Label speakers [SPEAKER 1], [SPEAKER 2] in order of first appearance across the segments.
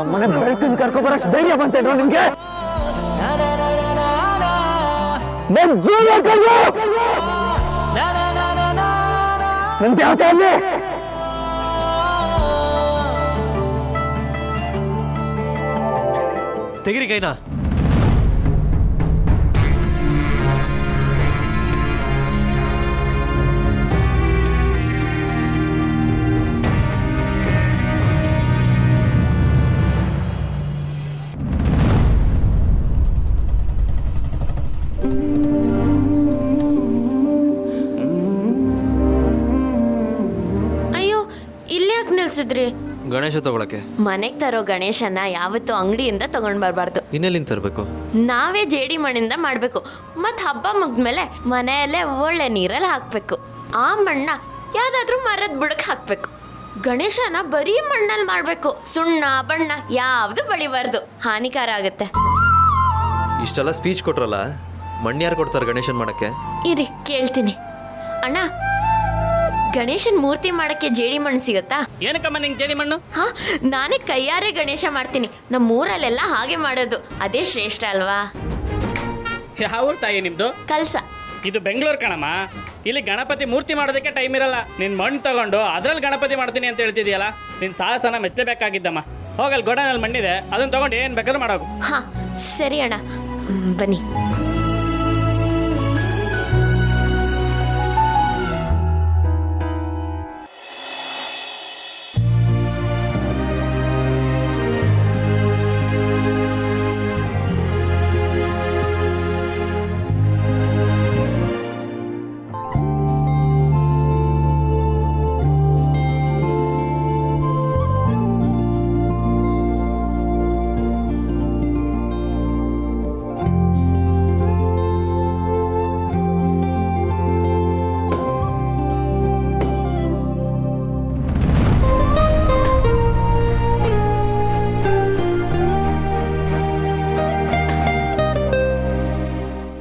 [SPEAKER 1] ನಮ್ಮನೆ ಬೆಳಕಿನ ಕರ್ಕೊಬರಷ್ಟು ಧೈರ್ಯ ಬಂತೇನೋ ನಿಮ್ಗೆ? ನಿಮ್ಗೆ ಯಾವ ಅಲ್ಲಿ
[SPEAKER 2] ತೆಗಿರಿ ಕೈನಾ.
[SPEAKER 3] ನಿಲ್ಸಿದ್ರಿ?
[SPEAKER 2] ಗಣೇಶ ತಗೊಳಕ್ಕೆ.
[SPEAKER 3] ಮನೆಗ್ ತರೋ ಗಣೇಶನ ಯಾವತ್ತು ಅಂಗಡಿಯಿಂದ ತಗೊಂಡ್ ಬರ್ಬಾರ್ದು.
[SPEAKER 2] ಇನ್ನೆಲ್ಲಿಂದ ತರಬೇಕು?
[SPEAKER 3] ನಾವೇ ಜೇಡಿ ಮಣ್ಣಿಂದ ಮಾಡ್ಬೇಕು. ಮತ್ ಹಬ್ಬ ಮುಗ್ದ್ಮೇಲೆ ಮನೆಯಲ್ಲೇ ಒಳ್ಳೆ ನೀರಲ್ಲಿ ಹಾಕ್ಬೇಕು. ಆ ಮಣ್ಣ ಯಾವ್ದಾದ್ರೂ ಮರದ ಬುಡಕ್ ಹಾಕ್ಬೇಕು. ಗಣೇಶನ ಬರೀ ಮಣ್ಣಲ್ಲಿ ಮಾಡ್ಬೇಕು. ಸುಣ್ಣ ಬಣ್ಣ ಯಾವ್ದು ಬಳಿಬಾರ್ದು, ಹಾನಿಕಾರ ಆಗುತ್ತೆ.
[SPEAKER 2] ಇಷ್ಟೆಲ್ಲ ಸ್ಪೀಚ್ ಕೊಟ್ರಲ್ಲ, ಮಣ್ಣು ಯಾರು ಕೊಡ್ತಾರೆ ಗಣೇಶನ್ ಮಾಡಕ್ಕೆ?
[SPEAKER 3] ಇರಿ ಕೇಳ್ತೀನಿ. ಅಣ್ಣ, ಗಣೇಶನ್ ಮೂರ್ತಿ ಮಾಡಕ್ಕೆ ಜೇಡಿ ಮಣ್ಣು ಸಿಗತ್ತಾ?
[SPEAKER 4] ಏನಕ್ಕಮ್ಮ ನಿಂಗೆ ಜೇಡಿ ಮಣ್ಣು?
[SPEAKER 3] ಹಾ, ನಾನೇ ಕೈಯಾರೆ ಗಣೇಶ ಮಾಡ್ತೀನಿ. ನಮ್ಮ ಊರಲ್ಲೆಲ್ಲ ಹಾಗೆ ಮಾಡೋದು, ಅದೇ ಶ್ರೇಷ್ಠ ಅಲ್ವಾ?
[SPEAKER 4] ಯಾವ ಊರ್ ತಾಯಿ ನಿಮ್ದು?
[SPEAKER 3] ಕಲ್ಸ.
[SPEAKER 4] ಇದು ಬೆಂಗಳೂರು ಕಣಮ್ಮ. ಇಲ್ಲಿ ಗಣಪತಿ ಮೂರ್ತಿ ಮಾಡೋದಕ್ಕೆ ಟೈಮ್ ಇರಲ್ಲ. ನಿನ್ ಮಣ್ಣು ತಗೊಂಡು ಅದ್ರಲ್ಲಿ ಗಣಪತಿ ಮಾಡ್ತೀನಿ ಅಂತ ಹೇಳ್ತಿದ್ಯಲ್ಲ, ನಿನ್ ಸಾಹಸನ ಮೆಚ್ಚಲೇಬೇಕಾಗಿದ್ದಮ್ಮ. ಹೋಗಲ್ಲಿ ಗೋಡನಲ್ಲಿ ಮಣ್ಣಿದೆ, ಅದನ್ನ ತಗೊಂಡು ಏನ್ ಬೇಕಾದ್ರೂ ಮಾಡೋದು.
[SPEAKER 3] ಹಾ ಸರಿ ಅಣ್ಣ, ಬನ್ನಿ.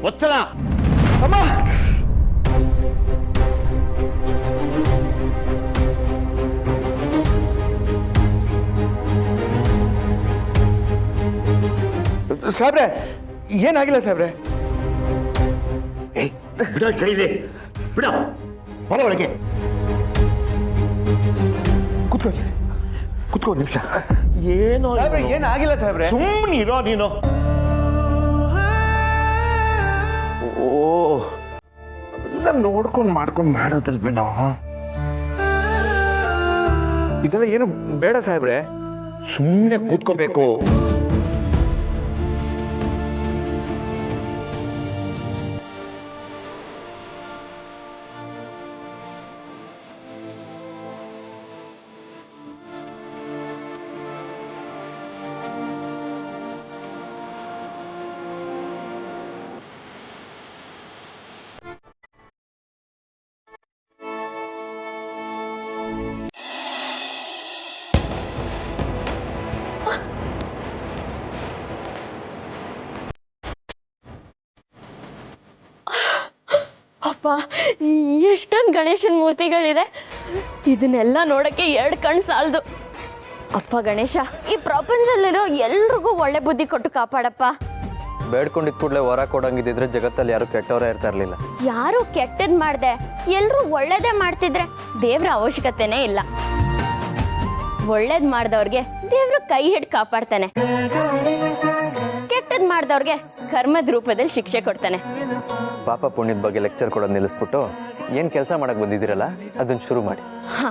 [SPEAKER 1] ವತ್ಸಲ, ಅಮ್ಮ, ಸಾಬ್ರೆ ಏನಾಗಿಲ್ಲ ಸಾಬ್ರೆ.
[SPEAKER 5] ಬಿಡ ಕೈಲಿ, ಬಿಡ ಹೊರ ಒಳಗೆ
[SPEAKER 1] ಕುತ್ಕೋ ಕುತ್ಕೋ ನಿಮಿಷ.
[SPEAKER 5] ಏನು
[SPEAKER 1] ಸಾಬ್ರೆ ಏನಾಗಿಲ್ಲ ಸಾಬ್ರೆ,
[SPEAKER 5] ಸುಮ್ಮನೆ ಇರೋ ನೀನು. ಓ, ಅದೆಲ್ಲ ನೋಡ್ಕೊಂಡು ಮಾಡ್ಕೊಂಡು ಮಾಡೋದಲ್ ಬೇಡ.
[SPEAKER 1] ಇದೆಲ್ಲ ಏನು ಬೇಡ ಸಾಹೇಬ್ರೆ,
[SPEAKER 5] ಸುಮ್ಮನೆ ಕೂತ್ಕೋಬೇಕು.
[SPEAKER 3] ಅಪ್ಪ, ಎಷ್ಟೊಂದು ಗಣೇಶನ ಮೂರ್ತಿಗಳಿದೆ. ಇದನ್ನೆಲ್ಲ ನೋಡಕ್ಕೆ 2 ಕಣ್ಣು ಸಾಲದು. ಅಪ್ಪ ಗಣೇಶ, ಈ ಪ್ರಪಂಚದಲ್ಲಿರೋ ಎಲ್ರಿಗೂ ಒಳ್ಳೆ ಬುದ್ಧಿ ಕೊಟ್ಟು ಕಾಪಾಡಪ್ಪ.
[SPEAKER 2] ಬೇಡ್ಕೊಂಡಿದ್ ಕೂಡಲೇ ವರ ಕೊಡಂಗಿದ್ರೆ ಜಗತ್ತಲ್ಲಿ ಯಾರು ಕೆಟ್ಟವರೇ ಇರ್ತಾ ಇರ್ಲಿಲ್ಲ.
[SPEAKER 3] ಯಾರು ಕೆಟ್ಟದ್ ಮಾಡ್ದೆ, ಎಲ್ರೂ ಒಳ್ಳೇದೇ ಮಾಡ್ತಿದ್ರೆ ದೇವ್ರ ಅವಶ್ಯಕತೆನೇ ಇಲ್ಲ. ಒಳ್ಳೇದ್ ಮಾಡ್ದವ್ರಿಗೆ ದೇವ್ರು ಕೈ ಹಿಡ್ ಕಾಪಾಡ್ತಾನೆ, ಕೆಟ್ಟದ್ ಮಾಡ್ದವ್ರಿಗೆ ಕರ್ಮದ ರೂಪದಲ್ಲಿ ಶಿಕ್ಷೆ ಕೊಡ್ತಾನೆ.
[SPEAKER 2] ಪಾಪ ಪುಣ್ಯದ ಬಗ್ಗೆ ಲೆಕ್ಚರ್ ಕೊಡೋದು ನಿಲ್ಲಿಸ್ಬಿಟ್ಟು ಏನ್ ಕೆಲಸ ಮಾಡಕ್ ಬಂದಿದ್ದೀರಲ್ಲ ಅದನ್ನ ಶುರು ಮಾಡಿ.
[SPEAKER 3] ಹಾ,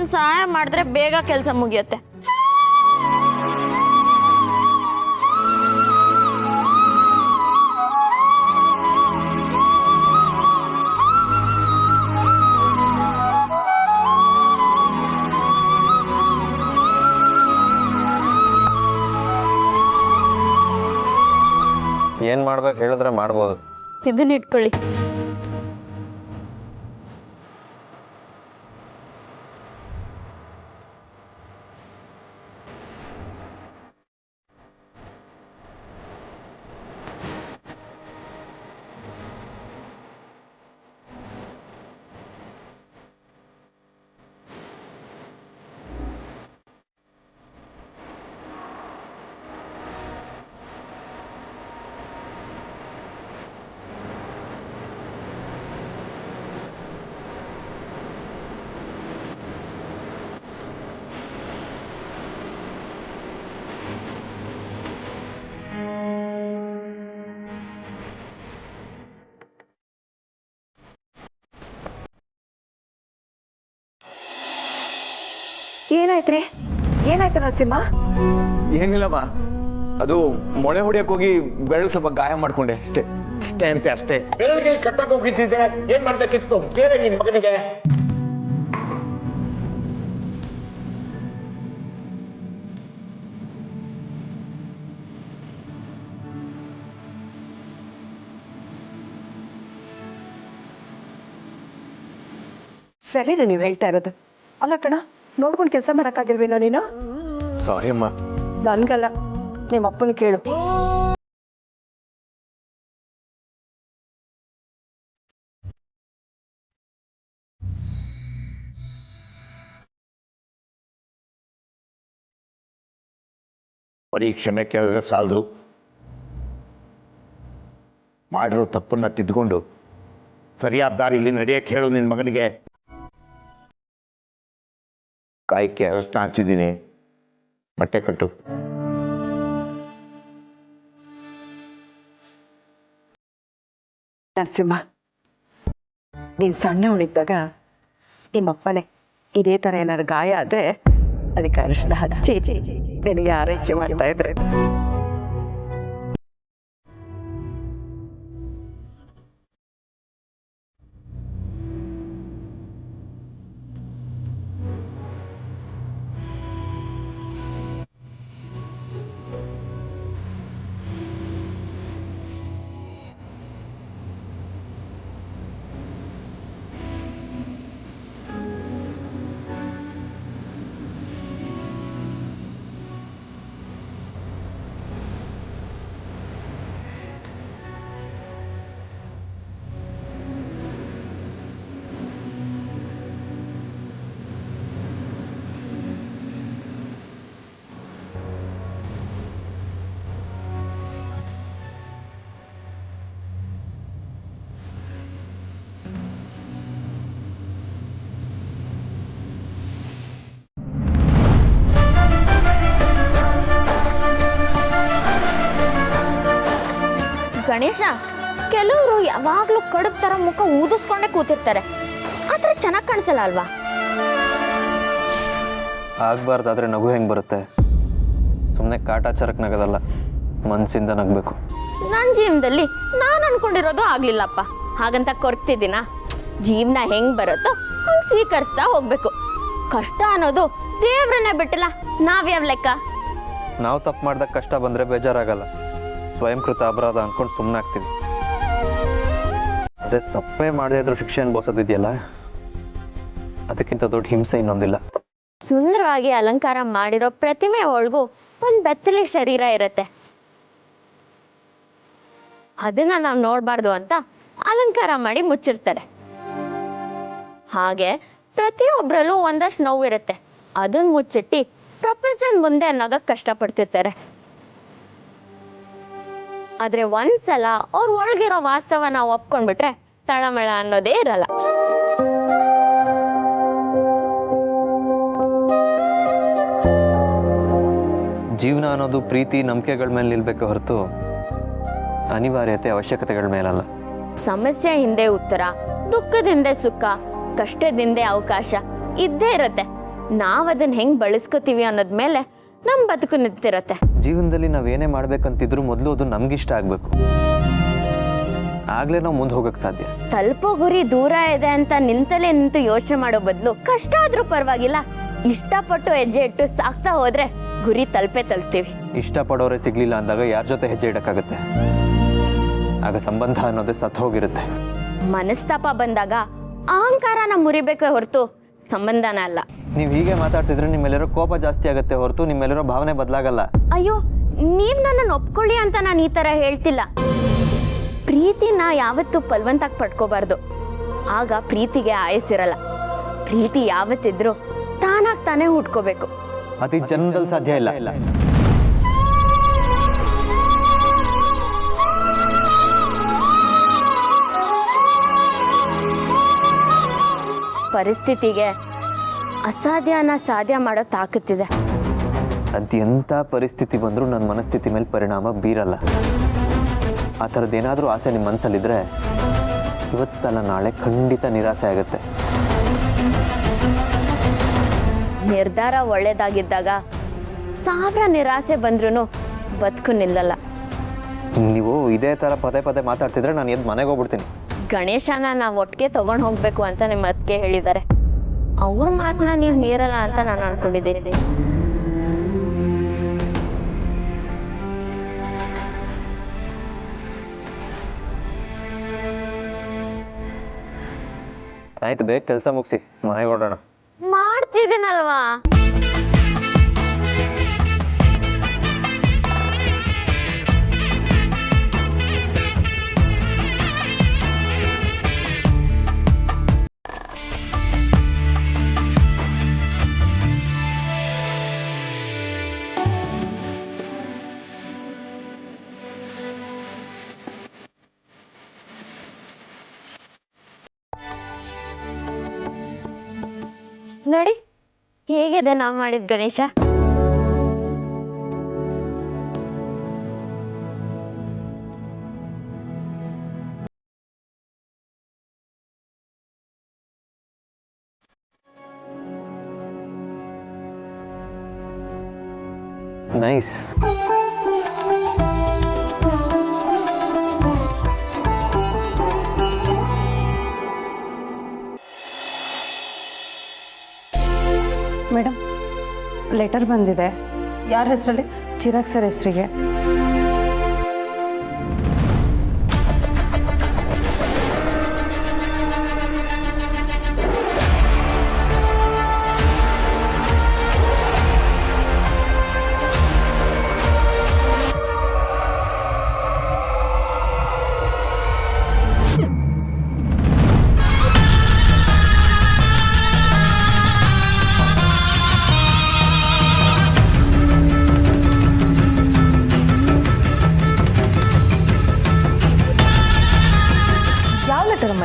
[SPEAKER 3] ನಂಗೆ ಸಹಾಯ ಮಾಡಿದ್ರೆ ಬೇಗ ಕೆಲಸ ಮುಗಿಯುತ್ತೆ.
[SPEAKER 2] ಏನು ಮಾಡ್ಬೇಕು ಹೇಳಿದ್ರೆ ಮಾಡ್ಬೋದು.
[SPEAKER 3] ಇದನ್ನ ಇಟ್ಕೊಳ್ಳಿ.
[SPEAKER 6] ಏನಾಯ್ತ್ರಿ? ಏನಾಯ್ತು ನರಸಿಂಹ?
[SPEAKER 1] ಏನಿಲ್ಲಮ್ಮ, ಅದು ಮೊಳೆ ಹೊಡಿಯಕ್ಕೆ ಹೋಗಿ ಬೆರಳು ಸ್ವಲ್ಪ ಗಾಯ ಮಾಡ್ಕೊಂಡೆ ಅಷ್ಟೇ. ಅಷ್ಟೇ ಅಂತೆ ಅಷ್ಟೇ.
[SPEAKER 5] ಬೆರಳಿಗೆ ಕಟ್ಟಕ್ಕೆ ಹೋಗಿದ್ದಿದ್ದೆ, ಏನ್ ಮಾಡ್ಬೇಕಿತ್ತು ಬೇರೆ ನಿನ್ ಮಗನಿಗೆ?
[SPEAKER 6] ಸರಿನಾ ನೀವು ಹೇಳ್ತಾ ಇರೋದು? ಅಲ್ಲ ಕಣ, ನೋಡ್ಕೊಂಡು ಕೆಲಸ ಮಾಡಕ್ಕಾಗಿಲ್ವೇನೋ ನೀನು?
[SPEAKER 1] ಸಾರಿ ಅಮ್ಮ.
[SPEAKER 6] ನನ್ಗಲ್ಲ, ನಿಮ್ಮ ಅಪ್ಪನ ಕೇಳು.
[SPEAKER 5] ಬರೀ ಕ್ಷಮೆ ಕೇಳಿದ್ರೆ ಸಾಲದು. ಮಾಡಿರೋ ತಪ್ಪನ್ನ ತಿದ್ಕೊಂಡು ಸರಿಯಾದ ದಾರಿಲಿ ನಡೆಯಕ್ಕೆ ಹೇಳು ನಿನ್ನ ಮಗನಿಗೆ. ಕಾಯಕ್ಕೆ ಅರಶಿನ ಹಚ್ಚಿದ್ದೀನಿ, ಬಟ್ಟೆ ಕಟ್ಟು.
[SPEAKER 6] ನರಸಿಂಹ, ನೀನು ಸಣ್ಣವನಿದ್ದಾಗ ನಿಮ್ಮಪ್ಪನೇ ಇದೇ ಥರ ಏನಾದ್ರು ಗಾಯ ಆದರೆ ಅದಕ್ಕೆ ಅರಿಶಿನ ಹಚ್ಚಿ ನಿನಗೆ ಆರೈಕೆ ಮಾಡ್ತಾ ಇದ್ರೆ.
[SPEAKER 3] ಗಣೇಶ, ಕೆಲವರು ಯಾವಾಗಲೂ ಕಡುಬು ಥರ ಮುಖ ಊದಿಸ್ಕೊಂಡೇ ಕೂತಿರ್ತಾರೆ. ಆ ಥರ ಚೆನ್ನಾಗಿ ಕಾಣಿಸಲ್ಲ ಅಲ್ವಾ?
[SPEAKER 2] ಆಗಬಾರ್ದಾದ್ರೆ ನಗು ಹೆಂಗೆ ಬರುತ್ತೆ? ಸುಮ್ಮನೆ ಕಾಟಾಚಾರಕ್ಕೆ ನಗೋದಲ್ಲ, ಮನಸ್ಸಿಂದ ನಗಬೇಕು.
[SPEAKER 3] ನನ್ನ ಜೀವನದಲ್ಲಿ ನಾನು ಅನ್ಕೊಂಡಿರೋದು ಆಗ್ಲಿಲ್ಲಪ್ಪ, ಹಾಗಂತ ಕೊರ್ತಿದ್ದೀನ? ಜೀವನ ಹೆಂಗ್ ಬರುತ್ತೋ ಹಂಗೆ ಸ್ವೀಕರಿಸ್ತಾ ಹೋಗ್ಬೇಕು. ಕಷ್ಟ ಅನ್ನೋದು ದೇವ್ರನ್ನೇ ಬಿಟ್ಟಿಲ್ಲ, ನಾವ್ಯಾವ ಲೆಕ್ಕ?
[SPEAKER 2] ನಾವು ತಪ್ಪು ಮಾಡ್ದಾಗ ಕಷ್ಟ ಬಂದರೆ ಬೇಜಾರಾಗಲ್ಲ, ಸ್ವಯಂಕೃತ ಅಪರಾಧ ಅಂದ್ಕೊಂಡು ಸುಮ್ಮನೆ ಆಗ್ತೀವಿ. ಅದೇ ತಪ್ಪೇ ಮಾಡದೇ ಇದ್ರೂ ಶಿಕ್ಷೆ ಅನುಭವಿಸೋದಿದೆಯಲ್ಲ, ಅದಕ್ಕಿಂತ ದೊಡ್ಡ ಹಿಂಸೆ ಇನ್ನೊಂದಿಲ್ಲ.
[SPEAKER 3] ಸುಂದರವಾಗಿ ಅಲಂಕಾರ ಮಾಡಿರೋ ಪ್ರತಿಮೆ ಒಳಗೂ ಒಂದು ಬೆತ್ತಲೆ ಶರೀರ ಇರುತ್ತೆ. ಅದನ್ನ ನಾವು ನೋಡಬಾರ್ದು ಅಂತ ಅಲಂಕಾರ ಮಾಡಿ ಮುಚ್ಚಿರ್ತಾರೆ. ಹಾಗೆ ಪ್ರತಿಯೊಬ್ಬರಲ್ಲೂ ಒಂದಷ್ಟು ನೋವಿರುತ್ತೆ, ಅದನ್ನ ಮುಚ್ಚಿಟ್ಟು ಪ್ರಪಂಚದ ಮುಂದೆ ನಗಕ್ಕೆ ಕಷ್ಟಪಡ್ತಿರ್ತಾರೆ. ಆದ್ರೆ ಒಂದ್ಸಲ ಅವ್ರ ಒಳಗಿರೋ ವಾಸ್ತವ ನಾವು ಒಪ್ಕೊಂಡ್ಬಿಟ್ರೆ ತಳಮಳ ಅನ್ನೋದೇ ಇರಲ್ಲ.
[SPEAKER 2] ಜೀವನ ಅನ್ನೋದು ಪ್ರೀತಿ ನಂಬಿಕೆಗಳ ಮೇಲೆ ನಿಲ್ಬೇಕು ಹೊರತು ಅನಿವಾರ್ಯತೆ ಅವಶ್ಯಕತೆಗಳ ಮೇಲಲ್ಲ.
[SPEAKER 3] ಸಮಸ್ಯೆ ಹಿಂದೆ ಉತ್ತರ, ದುಃಖದ ಹಿಂದೆ ಸುಖ, ಕಷ್ಟದ ಹಿಂದೆ ಅವಕಾಶ ಇದ್ದೇ ಇರುತ್ತೆ. ನಾವು ಅದನ್ನ ಹೆಂಗೆ ಬಳಸ್ಕೋತೀವಿ ಅನ್ನೋದ್ಮೇಲೆ ನಮ್ಮ ಬದುಕು ನಿಂತಿರತ್ತೆ.
[SPEAKER 2] ಜೀವನದಲ್ಲಿ ನಾವೇನೇ ಮಾಡ್ಬೇಕಂತಿದ್ರು ಮೊದಲು ಅದು ನಮ್ಗಿಷ್ಟ ಆಗಬೇಕು, ಆಗ್ಲೇ ನಾವು ಮುಂದೆ ಹೋಗಕ್ಕೆ ಸಾಧ್ಯ.
[SPEAKER 3] ತಲುಪೋ ಗುರಿ ದೂರ ಇದೆ ಅಂತ ನಿಂತಲೇ ನಿಂತು ಯೋಚನೆ ಮಾಡೋ ಬದಲು ಕಷ್ಟ ಆದ್ರೂ ಪರವಾಗಿಲ್ಲ, ಇಷ್ಟಪಟ್ಟು ಹೆಜ್ಜೆ ಇಟ್ಟು ಸಾಕ್ತಾ ಹೋದ್ರೆ ಗುರಿ ತಲುಪ್ತೀವಿ.
[SPEAKER 2] ಇಷ್ಟಪಡೋರೆ ಸಿಗ್ಲಿಲ್ಲ ಅಂದಾಗ ಯಾರ ಜೊತೆ ಹೆಜ್ಜೆ ಇಡಕ್ಕಾಗತ್ತೆ? ಆಗ ಸಂಬಂಧ ಅನ್ನೋದೇ ಸತ್ತು ಹೋಗಿರುತ್ತೆ.
[SPEAKER 3] ಮನಸ್ತಾಪ ಬಂದಾಗ ಅಹಂಕಾರನ ಮುರಿಬೇಕೇ ಹೊರತು ಸಂಬಂಧನ ಅಲ್ಲ.
[SPEAKER 2] ನೀವು ಹೀಗೆ ಮಾತಾಡ್ತಿದ್ರೆ ನಿಮ್ಮೆಲ್ಲರೋ ಕೋಪ ಜಾಸ್ತಿ ಆಗುತ್ತೆ ಹೊರತು ನಿಮ್ಮೆಲ್ಲರೋ ಭಾವನೆ ಬದಲಾಗಲ್ಲ.
[SPEAKER 3] ಅಯ್ಯೋ, ನೀವ್ ನನ್ನನ್ನು ಒಪ್ಕೊಳ್ಳಿ ಅಂತ ನಾನು ಈ ತರ ಹೇಳ್ತಿಲ್ಲ. ಪ್ರೀತಿನ ಯಾವತ್ತೂ ಬಲವಂತಾಗಿ ಪಡ್ಕೋಬಾರ್ದು, ಆಗ ಪ್ರೀತಿಗೆ ಆಯಸ್ಸಿರಲ್ಲ. ಪ್ರೀತಿ ಯಾವತ್ತಿದ್ರು ತಾನಾಗ್ ತಾನೇ ಹುಟ್ಕೋಬೇಕು.
[SPEAKER 2] ಅತಿ ಜನ್ಮದಲ್ಲಿ ಸಾಧ್ಯ ಇಲ್ಲ.
[SPEAKER 3] ಪರಿಸ್ಥಿತಿಗೆ ಅಸಾಧ್ಯನ ಸಾಧ್ಯ ಮಾಡೋ ತಾಕತ್ತಿದೆ.
[SPEAKER 2] ಅದೆಂಥ ಪರಿಸ್ಥಿತಿ ಬಂದರೂ ನನ್ನ ಮನಸ್ಥಿತಿ ಮೇಲೆ ಪರಿಣಾಮ ಬೀರಲ್ಲ. ಆ ಥರದ್ದೇನಾದರೂ ಆಸೆ ನಿಮ್ಮ ಮನಸ್ಸಲ್ಲಿದ್ದರೆ ಇವತ್ತಲ್ಲ ನಾಳೆ ಖಂಡಿತ ನಿರಾಸೆ ಆಗುತ್ತೆ.
[SPEAKER 3] ನಿರ್ಧಾರ ಒಳ್ಳೇದಾಗಿದ್ದಾಗ 1000 ನಿರಾಸೆ ಬಂದ್ರೂ ಬದುಕು ನಿಲ್ಲಲ್ಲ.
[SPEAKER 2] ನೀವು ಇದೇ ಥರ ಪದೇ ಪದೇ ಮಾತಾಡ್ತಿದ್ರೆ ನಾನು ಎದ್ದು ಮನೆಗೆ ಹೋಗ್ಬಿಡ್ತೀನಿ.
[SPEAKER 3] ಗಣೇಶನ ನಾವು ಒಟ್ಟಿಗೆ ತಗೊಂಡು ಹೋಗ್ಬೇಕು ಅಂತ ನಿಮ್ಮ ಅತ್ತಿಗೆ ಹೇಳಿದ್ದಾರೆ. ಅವ್ರ ಮಾತನ್ನ ನೀವು ಮೀರಲ್ಲ ಅಂತ ನಾನು ಅನ್ಕೊಂಡಿದ್ದೀನಿ.
[SPEAKER 2] ಆಯ್ತು, ಬೇಗ ಕೆಲಸ ಮುಗಿಸಿ ಮನೆಗೆ ಹೊರಡೋಣ.
[SPEAKER 3] ಮಾಡ್ತಿದ್ದೀನಲ್ವಾ? ನೋಡಿ ಹೇಗಿದೆ ನಾವು ಮಾಡಿದ ಗಣೇಶ.
[SPEAKER 2] ನೈಸ್.
[SPEAKER 6] ಮೇಡಮ್, ಲೆಟರ್ ಬಂದಿದೆ.
[SPEAKER 7] ಯಾರ ಹೆಸರಲ್ಲಿ?
[SPEAKER 6] ಚಿರಾಗ್ ಸರ್ ಹೆಸರಿಗೆ.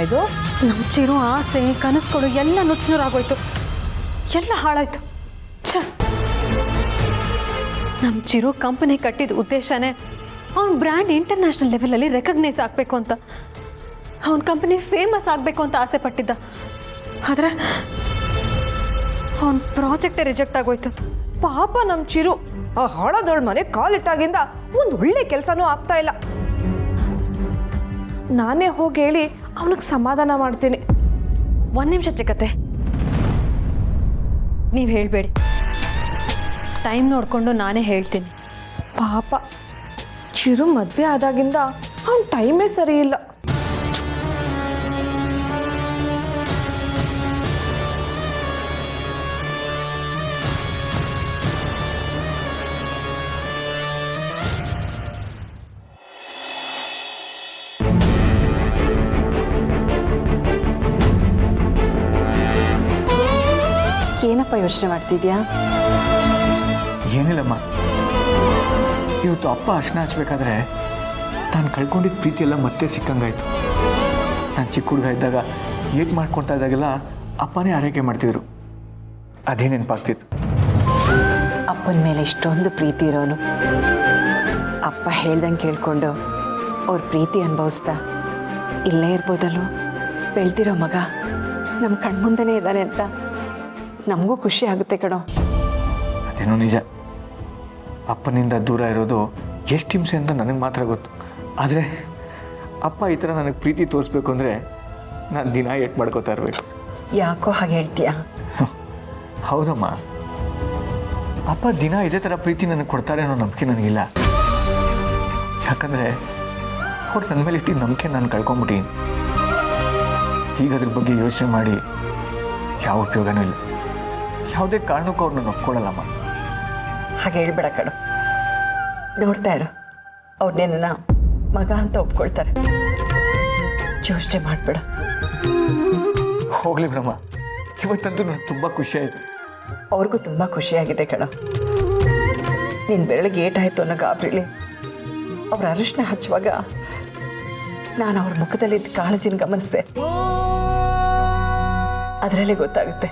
[SPEAKER 7] ಇದು ನಮ್ಮ ಚಿರು ಆಸೆ ಕನಸುಗಳು ಎಲ್ಲ ನುಚ್ಚುನೂರಾಗೋಯ್ತು, ಎಲ್ಲ ಹಾಳಾಯ್ತು. ಛ, ನಮ್ಮ ಚಿರು ಕಂಪನಿ ಕಟ್ಟಿದ ಉದ್ದೇಶನೇ ಅವ್ನ ಬ್ರ್ಯಾಂಡ್ ಇಂಟರ್ನ್ಯಾಷನಲ್ ಲೆವೆಲಲ್ಲಿ ರೆಕಗ್ನೈಸ್ ಆಗಬೇಕು ಅಂತ, ಅವನ ಕಂಪನಿ ಫೇಮಸ್ ಆಗಬೇಕು ಅಂತ ಆಸೆ ಪಟ್ಟಿದ್ದ. ಆದರೆ ಅವನ ಪ್ರಾಜೆಕ್ಟೇ ರಿಜೆಕ್ಟ್ ಆಗೋಯ್ತು. ಪಾಪ ನಮ್ಮ ಚಿರು ಆ ಹೊಳದೊಳ ಮನೆ ಕಾಲಿಟ್ಟಾಗಿಂದ ಒಂದು ಒಳ್ಳೆ ಕೆಲಸನೂ ಆಗ್ತಾ ಇಲ್ಲ. ನಾನೇ ಹೋಗಿ ಹೇಳಿ ಅವನಿಗೆ ಸಮಾಧಾನ ಮಾಡ್ತೀನಿ. ಒಂದು ನಿಮಿಷ ಚಿಕ್ಕತ್ತೆ, ನೀವು ಹೇಳಬೇಡಿ, ಟೈಮ್ ನೋಡಿಕೊಂಡು ನಾನೇ ಹೇಳ್ತೀನಿ. ಪಾಪ ಚಿರು ಮದುವೆ ಆದಾಗಿಂದ ಅವನ ಟೈಮೇ ಸರಿ ಇಲ್ಲ.
[SPEAKER 6] ಏನಪ್ಪ ಯೋಚನೆ ಮಾಡ್ತಿದ್ಯಾ?
[SPEAKER 1] ಏನಿಲ್ಲಮ್ಮ, ಇವತ್ತು ಅಪ್ಪ ಅರ್ಶನ ಹಚ್ಬೇಕಾದ್ರೆ ನಾನು ಕಳ್ಕೊಂಡಿದ್ದ ಪ್ರೀತಿ ಎಲ್ಲ ಮತ್ತೆ ಸಿಕ್ಕಂಗಾಯ್ತು. ನಾನು ಚಿಕ್ಕ ಹುಡುಗ ಇದ್ದಾಗ ಏಟ್ ಮಾಡ್ಕೊಳ್ತಾ ಇದ್ದಾಗೆಲ್ಲ ಅಪ್ಪನೇ ಆರೈಕೆ ಮಾಡ್ತಿದ್ರು, ಅದೇ ನೆನಪಾಗ್ತಿತ್ತು.
[SPEAKER 6] ಅಪ್ಪನ ಮೇಲೆ ಇಷ್ಟೊಂದು ಪ್ರೀತಿ ಇರೋನು ಅಪ್ಪ ಹೇಳ್ದಂಗೆ ಕೇಳ್ಕೊಂಡು ಅವ್ರ ಪ್ರೀತಿ ಅನುಭವಿಸ್ತಾ ಇಲ್ಲೇ ಇರ್ಬೋದಲ್ವ? ಬೆಳ್ದಿರೋ ಮಗ ನಮ್ಮ ಕಣ್ಮುಂದೆನೇ ಇದ್ದಾನೆ ಅಂತ ನಮಗೂ ಖುಷಿ ಆಗುತ್ತೆ ಕಣೋ.
[SPEAKER 1] ಅದೇನೋ ನಿಜ. ಅಪ್ಪನಿಂದ ದೂರ ಇರೋದು ಎಷ್ಟು ಹಿಂಸೆ ಅಂತ ನನಗೆ ಮಾತ್ರ ಗೊತ್ತು. ಆದರೆ ಅಪ್ಪ ಈ ಥರ ನನಗೆ ಪ್ರೀತಿ ತೋರಿಸ್ಬೇಕು ಅಂದರೆ ನಾನು ದಿನ ಏಟ್ ಮಾಡ್ಕೋತಾ ಇರಬೇಕು.
[SPEAKER 6] ಯಾಕೋ ಹಾಗೆ ಹೇಳ್ತೀಯಾ?
[SPEAKER 1] ಹೌದಮ್ಮ, ಅಪ್ಪ ದಿನ ಇದೇ ಥರ ಪ್ರೀತಿ ನನಗೆ ಕೊಡ್ತಾರೆ ಅನ್ನೋ ನಂಬಿಕೆ ನನಗಿಲ್ಲ. ಯಾಕಂದರೆ ಅವ್ರು ನನ್ನ ಮೇಲೆ ಇಟ್ಟಿದ್ದ ನಂಬಿಕೆ ನಾನು ಕಳ್ಕೊಂಬಿಟ್ಟಿನಿ. ಈಗ ಅದ್ರ ಬಗ್ಗೆ ಯೋಚನೆ ಮಾಡಿ ಯಾವ ಉಪಯೋಗನೂ ಇಲ್ಲ. ಯಾವುದೇ ಕಾರಣಕ್ಕೂ ಅವ್ರನ್ನ ಒಪ್ಕೊಳ್ಳಲ್ಲಮ್ಮ.
[SPEAKER 6] ಹಾಗೆ ಹೇಳ್ಬೇಡ ಕಣೋ. ನೋಡ್ತಾ ಇರು, ಅವ್ರು ನಿನ್ನ ಮಗ ಅಂತ ಒಪ್ಕೊಳ್ತಾರೆ. ಯೋಚನೆ ಮಾಡಬೇಡ.
[SPEAKER 1] ಹೋಗಲಿ ಬ್ರಹ್ಮ, ಇವತ್ತಂತೂ ನನಗೆ ತುಂಬ ಖುಷಿ ಆಯಿತು.
[SPEAKER 6] ಅವ್ರಿಗೂ ತುಂಬ ಖುಷಿಯಾಗಿದೆ ಕಣೋ. ನಿನ್ನ ಬೆರಳಿಗೆ ಏಟಾಯಿತು ಅನ್ನೋ ಗಾಬರಿಲಿ ಅವ್ರ ಅರಿಶಿನ ಹಚ್ಚುವಾಗ ನಾನು ಅವ್ರ ಮುಖದಲ್ಲಿದ್ದ ಕಾಳಜಿನ ಗಮನಿಸಿದೆ. ಅದರಲ್ಲೇ ಗೊತ್ತಾಗುತ್ತೆ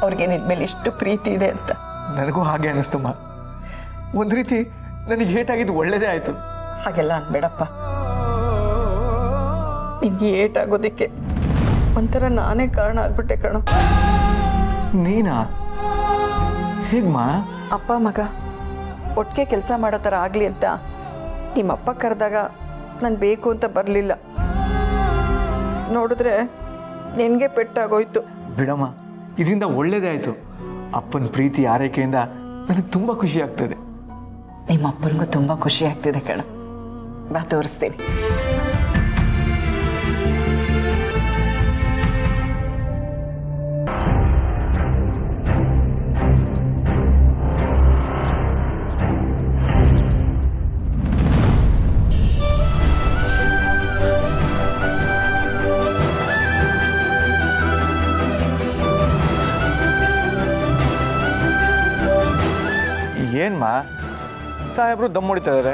[SPEAKER 6] ಅವ್ರಿಗೆ ನಿನ್ನ ಮೇಲೆ ಇಷ್ಟು ಪ್ರೀತಿ ಇದೆ ಅಂತ.
[SPEAKER 1] ನನಗೂ ಹಾಗೆ ಅನ್ನಿಸ್ತಮ್ಮ. ಒಂದು ರೀತಿ ನನಗೆ ಏಟಾಗಿದ್ದು ಒಳ್ಳೆಯದೇ ಆಯಿತು.
[SPEAKER 6] ಹಾಗೆಲ್ಲ ಅನ್ಬೇಡಪ್ಪ. ನಿನ್ಗೆ ಏಟಾಗೋದಕ್ಕೆ ಒಂಥರ ನಾನೇ ಕಾರಣ ಆಗ್ಬಿಟ್ಟೆ ಕಣೋ.
[SPEAKER 1] ನೀನಾ? ಹೇಗಮ್ಮ?
[SPEAKER 6] ಅಪ್ಪ ಮಗ ಒಟ್ಟಿಗೆ ಕೆಲಸ ಮಾಡೋ ಥರ ಆಗಲಿ ಅಂತ ನಿಮ್ಮಪ್ಪ ಕರೆದಾಗ ನಾನು ಬೇಕು ಅಂತ ಬರಲಿಲ್ಲ. ನೋಡಿದ್ರೆ ನಿನಗೆ ಪೆಟ್ಟಾಗೋಯ್ತು.
[SPEAKER 1] ಬಿಡಮ್ಮ, ಇದರಿಂದ ಒಳ್ಳೇದೇ ಆಯಿತು. ಅಪ್ಪನ ಪ್ರೀತಿ ಆರೈಕೆಯಿಂದ ನನಗೆ ತುಂಬ ಖುಷಿ ಆಗ್ತದೆ.
[SPEAKER 6] ನಿಮ್ಮ ಅಪ್ಪನಿಗೂ ತುಂಬ ಖುಷಿ ಆಗ್ತಿದೆ ಕಣ. ಬಾ ತೋರಿಸ್ತೀನಿ.
[SPEAKER 1] ಏನ್ಮಾ ಸಾಹೇಬರು ದಮ್ ಹೊಡಿತಾ ಇದ್ದಾರೆ,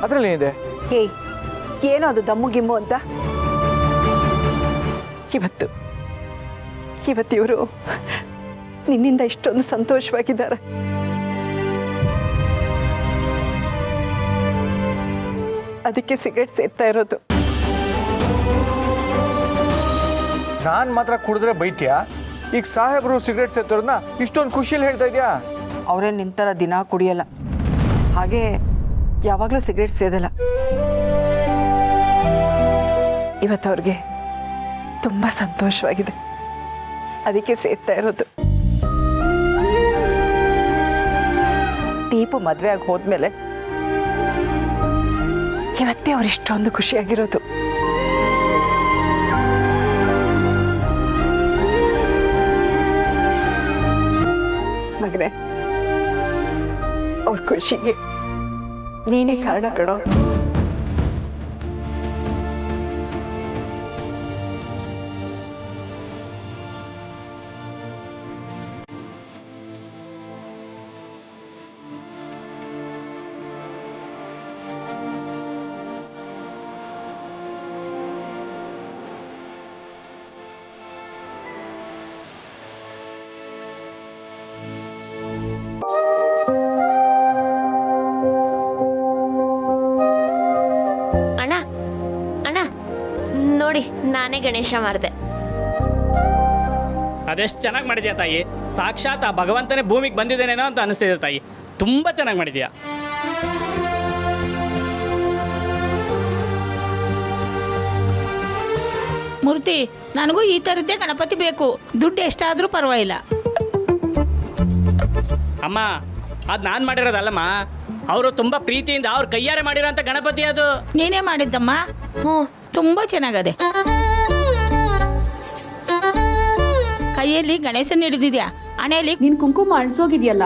[SPEAKER 1] ಅದರಲ್ಲಿ ಏನಿದೆ?
[SPEAKER 6] ಹೇಯ್, ಏನೋ ಅದು ದಮ್ಮು ಗಿಮ್ಮು ಅಂತ? ಇವತ್ತು ಇವರು ನಿನ್ನಿಂದ ಇಷ್ಟೊಂದು ಸಂತೋಷವಾಗಿದ್ದಾರೆ. ಅದಕ್ಕೆ ಸಿಗರೇಟ್ ಸೇರ್ತಾ ಇರೋದು.
[SPEAKER 1] ನಾನು ಮಾತ್ರ ಕುಡಿದ್ರೆ ಬೈತೀಯಾ? ಈಗ ಸಾಹೇಬರು ಸಿಗರೇಟ್ ಸೇರ್ತಾರನ್ನ ಇಷ್ಟೊಂದು ಖುಷಿಯಲ್ಲಿ ಹೇಳ್ತಾ ಇದೆಯಾ?
[SPEAKER 6] ಅವರೇ ನಿಂತರ ದಿನ ಕುಡಿಯಲ್ಲ, ಹಾಗೆ ಯಾವಾಗಲೂ ಸಿಗರೇಟ್ ಸೇದಲ್ಲ. ಇವತ್ತು ಅವ್ರಿಗೆ ತುಂಬ ಸಂತೋಷವಾಗಿದೆ, ಅದಕ್ಕೆ ಸೇರ್ತಾ ಇರೋದು. ದೀಪು ಮದುವೆ ಆಗಿ ಹೋದ್ಮೇಲೆ ಇವತ್ತೇ ಅವ್ರು ಇಷ್ಟೊಂದು ಖುಷಿಯಾಗಿರೋದು. ಮಗನೇ, ಅವ್ರ ಖುಷಿಗೆ ನೀನೇ ಕಾರಣ ಕಣೋ.
[SPEAKER 3] ನೋಡಿ, ನಾನೇ ಗಣೇಶ ಮಾಡಿದೆ.
[SPEAKER 4] ಅದೆಷ್ಟು ಚೆನ್ನಾಗಿ ಮಾಡಿದ್ಯಾ ತಾಯಿ. ಸಾಕ್ಷಾತ್ ಆ ಭಗವಂತನೇ ಭೂಮಿಗೆ ಬಂದಿದ್ದೇನೇನೋ ಅಂತ ಅನಿಸ್ತಿದೆ ತಾಯಿ. ತುಂಬ ಚೆನ್ನಾಗಿ ಮಾಡಿದ್ಯಾ.
[SPEAKER 8] ಮೂರ್ತಿ, ನನಗೂ ಈ ಥರದ್ದೇ ಗಣಪತಿ ಬೇಕು. ದುಡ್ಡು ಎಷ್ಟಾದರೂ ಪರವಾಗಿಲ್ಲ.
[SPEAKER 4] ಅಮ್ಮ, ಅದು ನಾನು ಮಾಡಿರೋದಲ್ಲಮ್ಮ, ಅವರು ತುಂಬ ಪ್ರೀತಿಯಿಂದ ಅವ್ರ ಕೈಯಾರೆ ಮಾಡಿರೋಂಥ ಗಣಪತಿ ಅದು.
[SPEAKER 8] ನೀನೇ ಮಾಡಿದ್ದಮ್ಮ?
[SPEAKER 3] ಹ್ಞೂ,
[SPEAKER 8] ತುಂಬ ಚೆನ್ನಾಗದೆ. ಕೈಯಲ್ಲಿ ಗಣೇಶನ್ ಹಿಡಿದಿದ್ಯಾ, ಹಣೆಯಲ್ಲಿ
[SPEAKER 7] ನಿನ್ ಕುಂಕುಮ ಅಳ್ಸೋಗಿದ್ಯಲ್ಲ.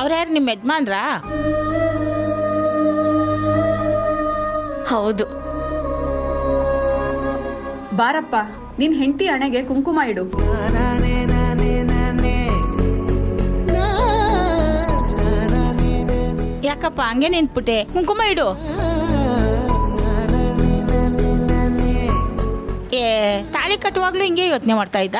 [SPEAKER 8] ಅವ್ರ್ಯಾರು ನಿಮ್ಮ ಯಜಮಾನ್ರಾ?
[SPEAKER 3] ಹೌದು.
[SPEAKER 7] ಬಾರಪ್ಪ, ನಿನ್ ಹೆಂಡತಿ ಹಣೆಗೆ ಕುಂಕುಮ ಇಡು.
[SPEAKER 8] ಯಾಕಪ್ಪ ಹಂಗೆ ನಿಂತ್ಬಿಟ್ಟೆ? ಕುಂಕುಮ ಇಡು. ತಾಳಿ ಕಟ್ಟುವಾಗ್ಲೂ ಹಿಂಗೆ ಯೋಚನೆ ಮಾಡ್ತಾ ಇದ್ದ?